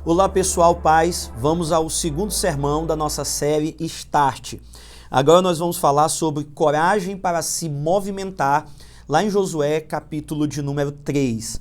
Olá pessoal, paz, vamos ao segundo sermão da nossa série Start. Agora nós vamos falar sobre coragem para se movimentar, lá em Josué, capítulo de número 3.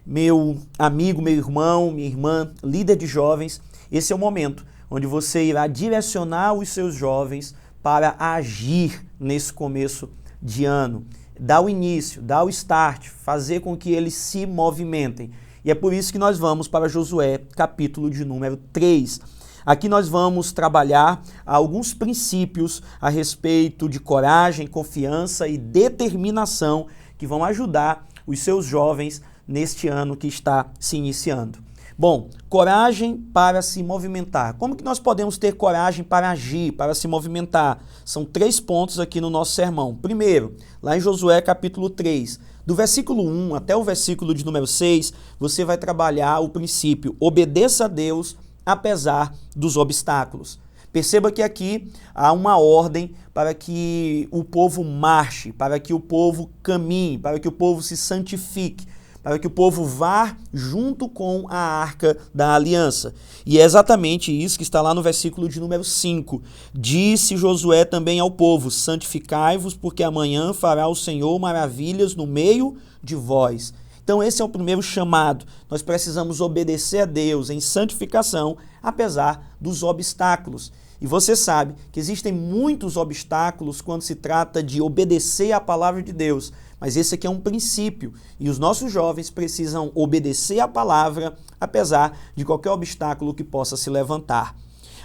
Meu amigo, meu irmão, minha irmã, líder de jovens, esse é o momento onde você irá direcionar os seus jovens para agir nesse começo de ano. Dar o início, dar o start, fazer com que eles se movimentem. E é por isso que nós vamos para Josué, capítulo de número 3. Aqui nós vamos trabalhar alguns princípios a respeito de coragem, confiança e determinação que vão ajudar os seus jovens neste ano que está se iniciando. Bom, coragem para se movimentar. Como que nós podemos ter coragem para agir, para se movimentar? São 3 pontos aqui no nosso sermão. Primeiro, lá em Josué capítulo 3, do versículo 1 até o versículo de número 6, você vai trabalhar o princípio: obedeça a Deus apesar dos obstáculos. Perceba que aqui há uma ordem para que o povo marche, para que o povo caminhe, para que o povo se santifique, para que o povo vá junto com a arca da aliança. E é exatamente isso que está lá no versículo de número 5. Disse Josué também ao povo: santificai-vos, porque amanhã fará o Senhor maravilhas no meio de vós. Então esse é o primeiro chamado. Nós precisamos obedecer a Deus em santificação, apesar dos obstáculos. E você sabe que existem muitos obstáculos quando se trata de obedecer à palavra de Deus. Mas esse aqui é um princípio e os nossos jovens precisam obedecer à palavra, apesar de qualquer obstáculo que possa se levantar.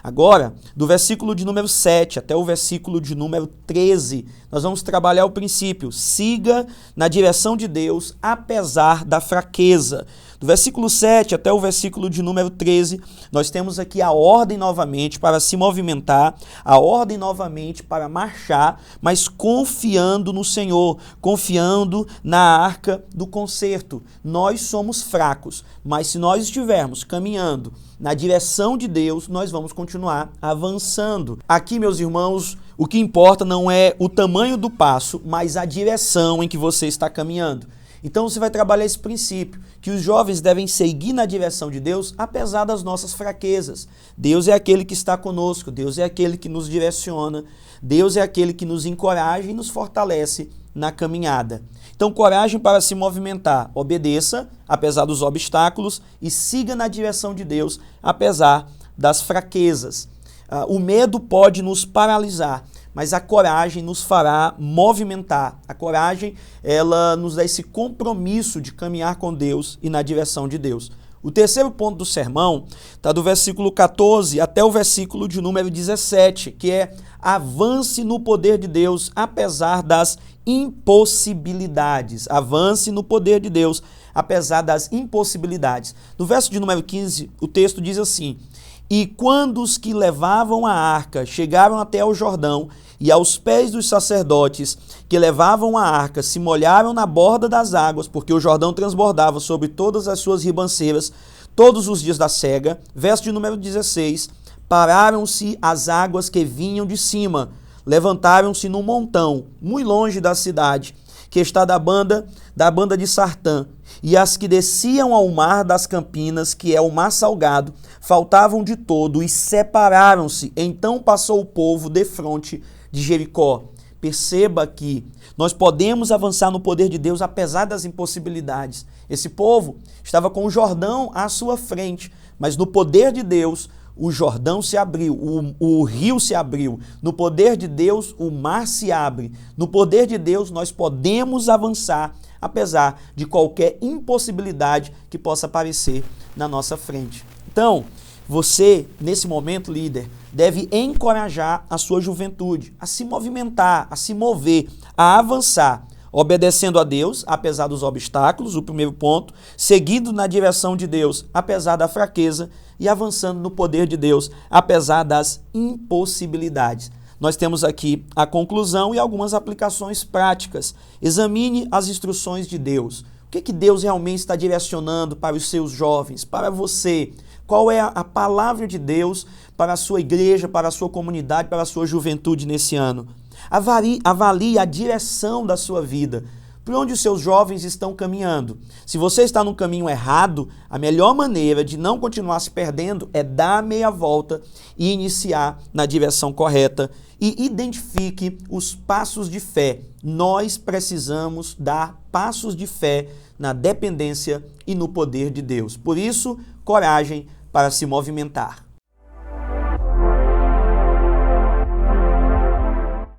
Agora, do versículo de número 7 até o versículo de número 13, nós vamos trabalhar o princípio: siga na direção de Deus, apesar da fraqueza. Do versículo 7 até o versículo de número 13, nós temos aqui a ordem novamente para se movimentar, a ordem novamente para marchar, mas confiando no Senhor, confiando na arca do concerto. Nós somos fracos, mas se nós estivermos caminhando na direção de Deus, nós vamos continuar avançando. Aqui, meus irmãos, o que importa não é o tamanho do passo, mas a direção em que você está caminhando. Então você vai trabalhar esse princípio, que os jovens devem seguir na direção de Deus, apesar das nossas fraquezas. Deus é aquele que está conosco, Deus é aquele que nos direciona, Deus é aquele que nos encoraja e nos fortalece na caminhada. Então, coragem para se movimentar. Obedeça, apesar dos obstáculos, e siga na direção de Deus, apesar das fraquezas. O medo pode nos paralisar, mas a coragem nos fará movimentar. A coragem, ela nos dá esse compromisso de caminhar com Deus e na direção de Deus. O terceiro ponto do sermão está do versículo 14 até o versículo de número 17, que é: avance no poder de Deus, apesar das impossibilidades. Avance no poder de Deus, apesar das impossibilidades. No verso de número 15, o texto diz assim: e quando os que levavam a arca chegaram até ao Jordão, e aos pés dos sacerdotes que levavam a arca se molharam na borda das águas, porque o Jordão transbordava sobre todas as suas ribanceiras todos os dias da cega. Verso de número 16, pararam-se as águas que vinham de cima, levantaram-se num montão, muito longe da cidade, que está da banda de Sartã, e as que desciam ao mar das Campinas, que é o mar salgado, faltavam de todo e separaram-se. Então passou o povo defronte de Jericó. Perceba que nós podemos avançar no poder de Deus apesar das impossibilidades. Esse povo estava com o Jordão à sua frente, mas no poder de Deus o Jordão se abriu, o rio se abriu. No poder de Deus o mar se abre. No poder de Deus nós podemos avançar apesar de qualquer impossibilidade que possa aparecer na nossa frente. Então, você, nesse momento, líder, deve encorajar a sua juventude a se movimentar, a se mover, a avançar, obedecendo a Deus, apesar dos obstáculos, o primeiro ponto, seguindo na direção de Deus, apesar da fraqueza, e avançando no poder de Deus, apesar das impossibilidades. Nós temos aqui a conclusão e algumas aplicações práticas. Examine as instruções de Deus. O que Deus realmente está direcionando para os seus jovens, para você? Qual é a palavra de Deus para a sua igreja, para a sua comunidade, para a sua juventude nesse ano? Avalie a direção da sua vida. por onde os seus jovens estão caminhando. Se você está no caminho errado, a melhor maneira de não continuar se perdendo é dar a meia volta e iniciar na direção correta e identifique os passos de fé. Nós precisamos dar passos de fé na dependência e no poder de Deus. Por isso, coragem para se movimentar.